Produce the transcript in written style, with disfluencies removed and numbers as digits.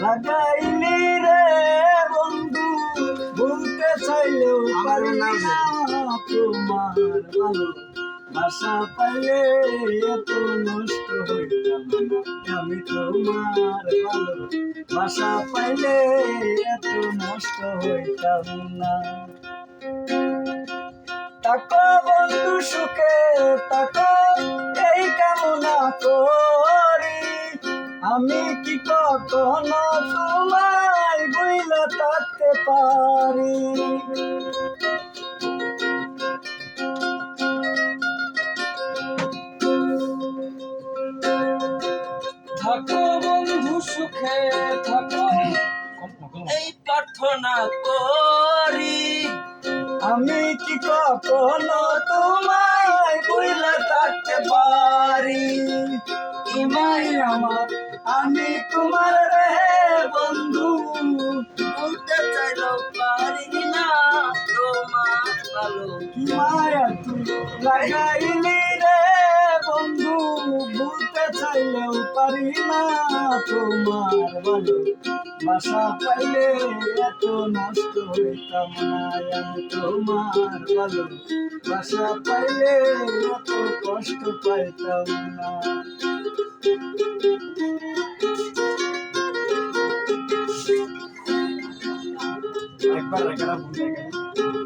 লাগাইলি রে বন্ধু বলতে চাইলেও পারি না তোমার ভালো ভাষা পাইলে এত নষ্ট হইতাম না আমি তোমার ভালো ভাষা পাইলে এত নষ্ট হইতাম না তাকো বন্ধু সুখে তাকো এই কামনা করি আমি কি কখনো তোমায় বইলা থাকতে পারি থাকো বন্ধু সুখে থাকো এই প্রার্থনা করি আমি কি কখনো তোমায় বইলা থাকতে পারি তোমায় আমার আমি তোমার রে বন্ধু বলতে চাইলেও পারি না তোমার ভালো কি মায়া তুই লাগাইলি রে বন্ধু বলতে চাইলেও পারি না তোমার ভালো ভাষা পাইলে এত নষ্ট হইতাম না আমি তোমার ভালো ভাষা পাইলে এত কষ্ট পাইতাম না একবার রেখাটা ভুলে গেল